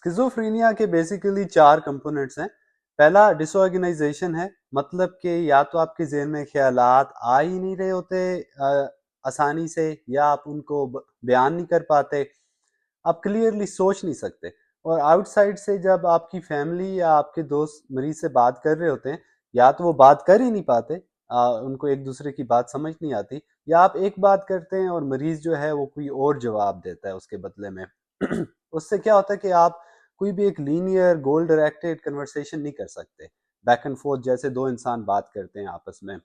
Schizophrenia के basically 4 components हैं। पहला डिसऑर्गेनाइजेशन है, मतलब कि या तो आपके ज़हन में ख़्यालात आ ही नहीं रहे होते आसानी से, या आप उनको बयान नहीं कर पाते, आप क्लियरली सोच नहीं सकते। और आउटसाइड से जब आपकी फैमिली या आपके दोस्त मरीज से बात कर रहे होते हैं, या तो वो बात कर ही नहीं पाते, उनको एक दूसरे की बात समझ नहीं आती, या आप एक बात करते हैं और मरीज जो है वो कोई और जवाब देता है उसके बदले में। उससे क्या होता है कि आप कोई भी एक लीनियर गोल डायरेक्टेड कन्वर्सेशन नहीं कर सकते, बैक एंड फोर्थ जैसे दो इंसान बात करते हैं आपस में।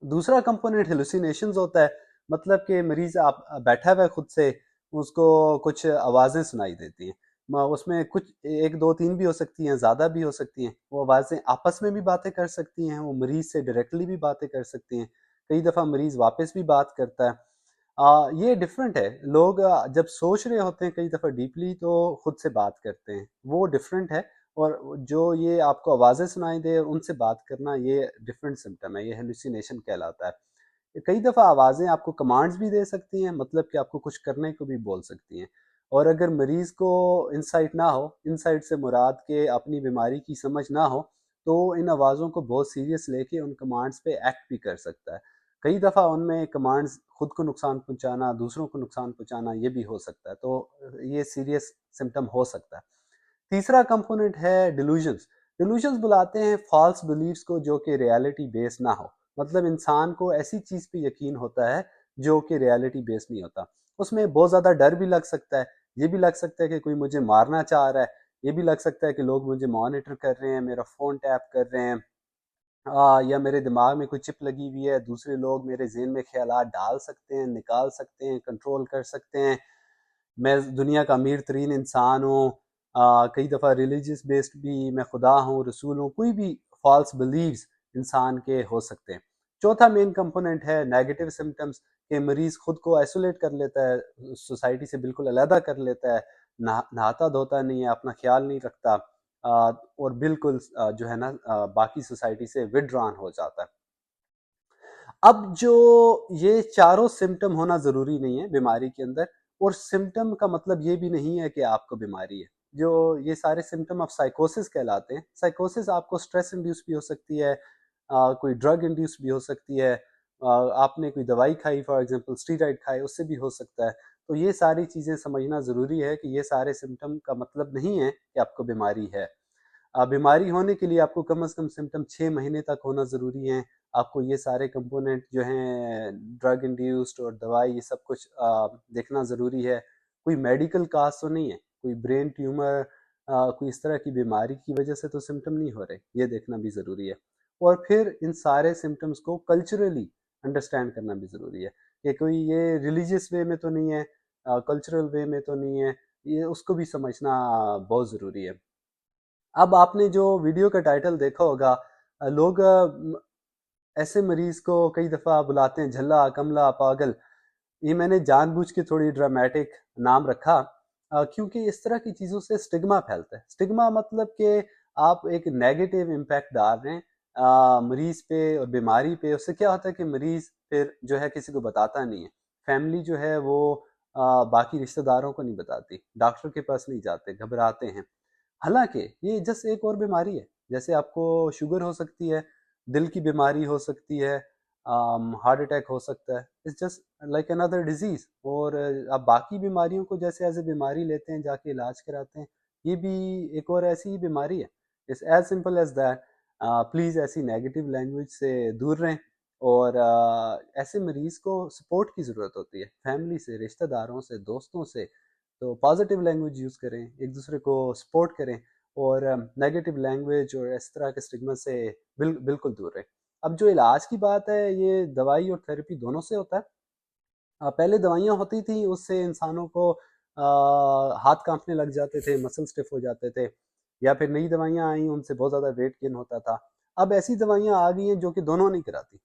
दूसरा कंपोनेंट हेलुसिनेशंस होता है, मतलब कि मरीज आप बैठा हुआ है खुद से, उसको कुछ आवाज़ें सुनाई देती हैं। उसमें कुछ एक दो तीन भी हो सकती हैं, ज़्यादा भी हो सकती हैं। वो आवाज़ें आपस में भी बातें कर सकती हैं, वो मरीज से डायरेक्टली भी बातें कर सकती हैं। कई दफ़ा मरीज वापस भी बात करता है। ये डिफरेंट है। लोग जब सोच रहे होते हैं कई दफ़ा डीपली, तो खुद से बात करते हैं, वो डिफरेंट है। और जो ये आपको आवाज़ें सुनाई दे उनसे बात करना, ये डिफरेंट सिम्टम है, ये हेलुसिनेशन कहलाता है। कई दफ़ा आवाज़ें आपको कमांड्स भी दे सकती हैं, मतलब कि आपको कुछ करने को भी बोल सकती हैं। और अगर मरीज़ को इंसाइट ना हो, इंसाइट से मुराद के अपनी बीमारी की समझ ना हो, तो इन आवाज़ों को बहुत सीरियस लेके उन कमांड्स पे एक्ट भी कर सकता है। कई दफ़ा उनमें कमांड्स खुद को नुकसान पहुंचाना, दूसरों को नुकसान पहुंचाना, ये भी हो सकता है। तो ये सीरियस सिम्टम हो सकता है। तीसरा कंपोनेंट है डिल्यूजन्स। डिल्यूजन्स बुलाते हैं फॉल्स बिलीव्स को, जो कि रियलिटी बेस्ड ना हो। मतलब इंसान को ऐसी चीज़ पे यकीन होता है जो कि रियलिटी बेस्ड नहीं होता। उसमें बहुत ज़्यादा डर भी लग सकता है। ये भी लग सकता है कि कोई मुझे मारना चाह रहा है। ये भी लग सकता है कि लोग मुझे मॉनिटर कर रहे हैं, मेरा फ़ोन टैप कर रहे हैं, या मेरे दिमाग में कोई चिप लगी हुई है, दूसरे लोग मेरे ज़हन में ख़्यालात डाल सकते हैं, निकाल सकते हैं, कंट्रोल कर सकते हैं। मैं दुनिया का अमीर तरीन इंसान हूँ। कई दफ़ा रिलीजियस बेस्ड भी, मैं खुदा हूँ, रसूल हूँ, कोई भी फॉल्स बिलीव्स इंसान के हो सकते हैं। चौथा मेन कंपोनेंट है नेगेटिव सिम्टम्स, कि मरीज़ खुद को आइसोलेट कर लेता है, सोसाइटी से बिल्कुल अलहदा कर लेता है, नहाता धोता नहीं है, अपना ख्याल नहीं रखता, और बिल्कुल जो है ना बाकी सोसाइटी से विड्रॉन हो जाता है। अब जो ये चारों सिम्टम होना ज़रूरी नहीं है बीमारी के अंदर, और सिम्टम का मतलब ये भी नहीं है कि आपको बीमारी है। जो ये सारे सिम्टम ऑफ साइकोसिस कहलाते हैं। साइकोसिस आपको स्ट्रेस इंड्यूस भी हो सकती है, कोई ड्रग इंड्यूस भी हो सकती है, आपने कोई दवाई खाई, फॉर एग्जांपल स्टीरॉइड खाए, उससे भी हो सकता है। तो ये सारी चीज़ें समझना ज़रूरी है कि ये सारे सिम्टम का मतलब नहीं है कि आपको बीमारी है। बीमारी होने के लिए आपको कम से कम सिम्टम 6 महीने तक होना ज़रूरी है। आपको ये सारे कंपोनेंट जो हैं ड्रग इंड्यूस्ड और दवाई, ये सब कुछ देखना ज़रूरी है। कोई मेडिकल काज़ तो नहीं है, कोई ब्रेन ट्यूमर, कोई इस तरह की बीमारी की वजह से तो सिम्टम नहीं हो रहे, ये देखना भी ज़रूरी है। और फिर इन सारे सिम्टम्स को कल्चरली अंडरस्टैंड करना भी ज़रूरी है, कि कोई ये रिलीजियस वे में तो नहीं है, कल्चरल वे में तो नहीं है, ये उसको भी समझना बहुत ज़रूरी है। अब आपने जो वीडियो का टाइटल देखा होगा, लोग ऐसे मरीज को कई दफ़ा बुलाते हैं झल्ला, कमला, पागल। ये मैंने जानबूझ के थोड़ी ड्रामेटिक नाम रखा, क्योंकि इस तरह की चीज़ों से स्टिग्मा फैलता है। स्टिग्मा मतलब कि आप एक नेगेटिव इम्पैक्ट डाल रहे हैं मरीज पे और बीमारी पे। उससे क्या होता है कि मरीज फिर जो है किसी को बताता नहीं है। फैमिली जो है वो बाकी रिश्तेदारों को नहीं बताती, डॉक्टर के पास नहीं जाते, घबराते हैं। हालांकि ये जस्ट एक और बीमारी है, जैसे आपको शुगर हो सकती है, दिल की बीमारी हो सकती है, हार्ट अटैक हो सकता है। It's just like another disease. और आप बाकी बीमारियों को जैसे एज ए बीमारी लेते हैं, जाके इलाज कराते हैं, ये भी एक और ऐसी ही बीमारी है। It's as simple as that. Please ऐसी नेगेटिव लैंग्वेज से दूर रहें। और ऐसे मरीज को सपोर्ट की ज़रूरत होती है, फैमिली से, रिश्तेदारों से, दोस्तों से। तो पॉजिटिव लैंग्वेज यूज़ करें, एक दूसरे को सपोर्ट करें, और नेगेटिव लैंग्वेज और इस तरह के स्टिग्मा से बिल्कुल दूर रहें। अब जो इलाज की बात है, ये दवाई और थेरेपी दोनों से होता है। पहले दवाइयाँ होती थी, उससे इंसानों को हाथ कांपने लग जाते थे, मसल स्टिफ हो जाते थे, या फिर नई दवाइयाँ आई, उनसे बहुत ज़्यादा वेट गेन होता था। अब ऐसी दवाइयाँ आ गई हैं जो कि दोनों नहीं कराती,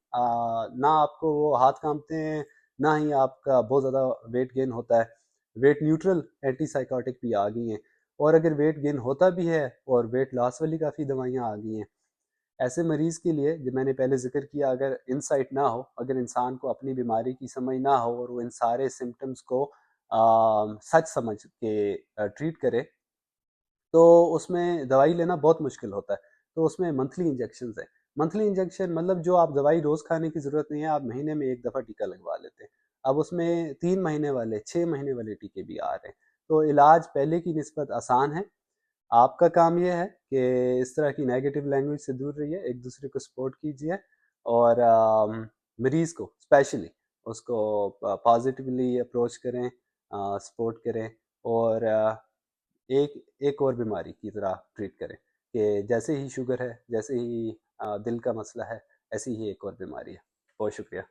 ना आपको वो हाथ कांपते हैं, ना ही आपका बहुत ज़्यादा वेट गेन होता है। वेट न्यूट्रल एंटीसाइकोटिक भी आ गई हैं। और अगर वेट गेन होता भी है, और वेट लॉस वाली काफ़ी दवाइयाँ आ गई हैं। ऐसे मरीज के लिए, जो मैंने पहले जिक्र किया, अगर इंसाइट ना हो, अगर इंसान को अपनी बीमारी की समझ ना हो, और वो इन सारे सिम्टम्स को सच समझ के ट्रीट करे, تو اس میں دوائی لینا بہت مشکل ہوتا ہے، تو اس میں منتھلی انجیکشنز ہیں۔ منتھلی انجیکشن مطلب جو آپ دوائی روز کھانے کی ضرورت نہیں ہے، آپ مہینے میں ایک دفعہ ٹیکا لگوا لیتے ہیں۔ اب اس میں 3 مہینے والے 6 مہینے والے ٹیکے بھی آ رہے ہیں، تو علاج پہلے کی نسبت آسان ہے۔ آپ کا کام یہ ہے کہ اس طرح کی نیگیٹو لینگویج سے دور رہیے، ایک دوسرے کو سپورٹ کیجیے، اور مریض کو اسپیشلی اس کو پازیٹیولی اپروچ کریں، سپورٹ کریں، اور ایک اور بیماری کی طرح ٹریٹ کریں کہ جیسے ہی شوگر ہے، جیسے ہی دل کا مسئلہ ہے، ایسی ہی ایک اور بیماری ہے۔ بہت شکریہ۔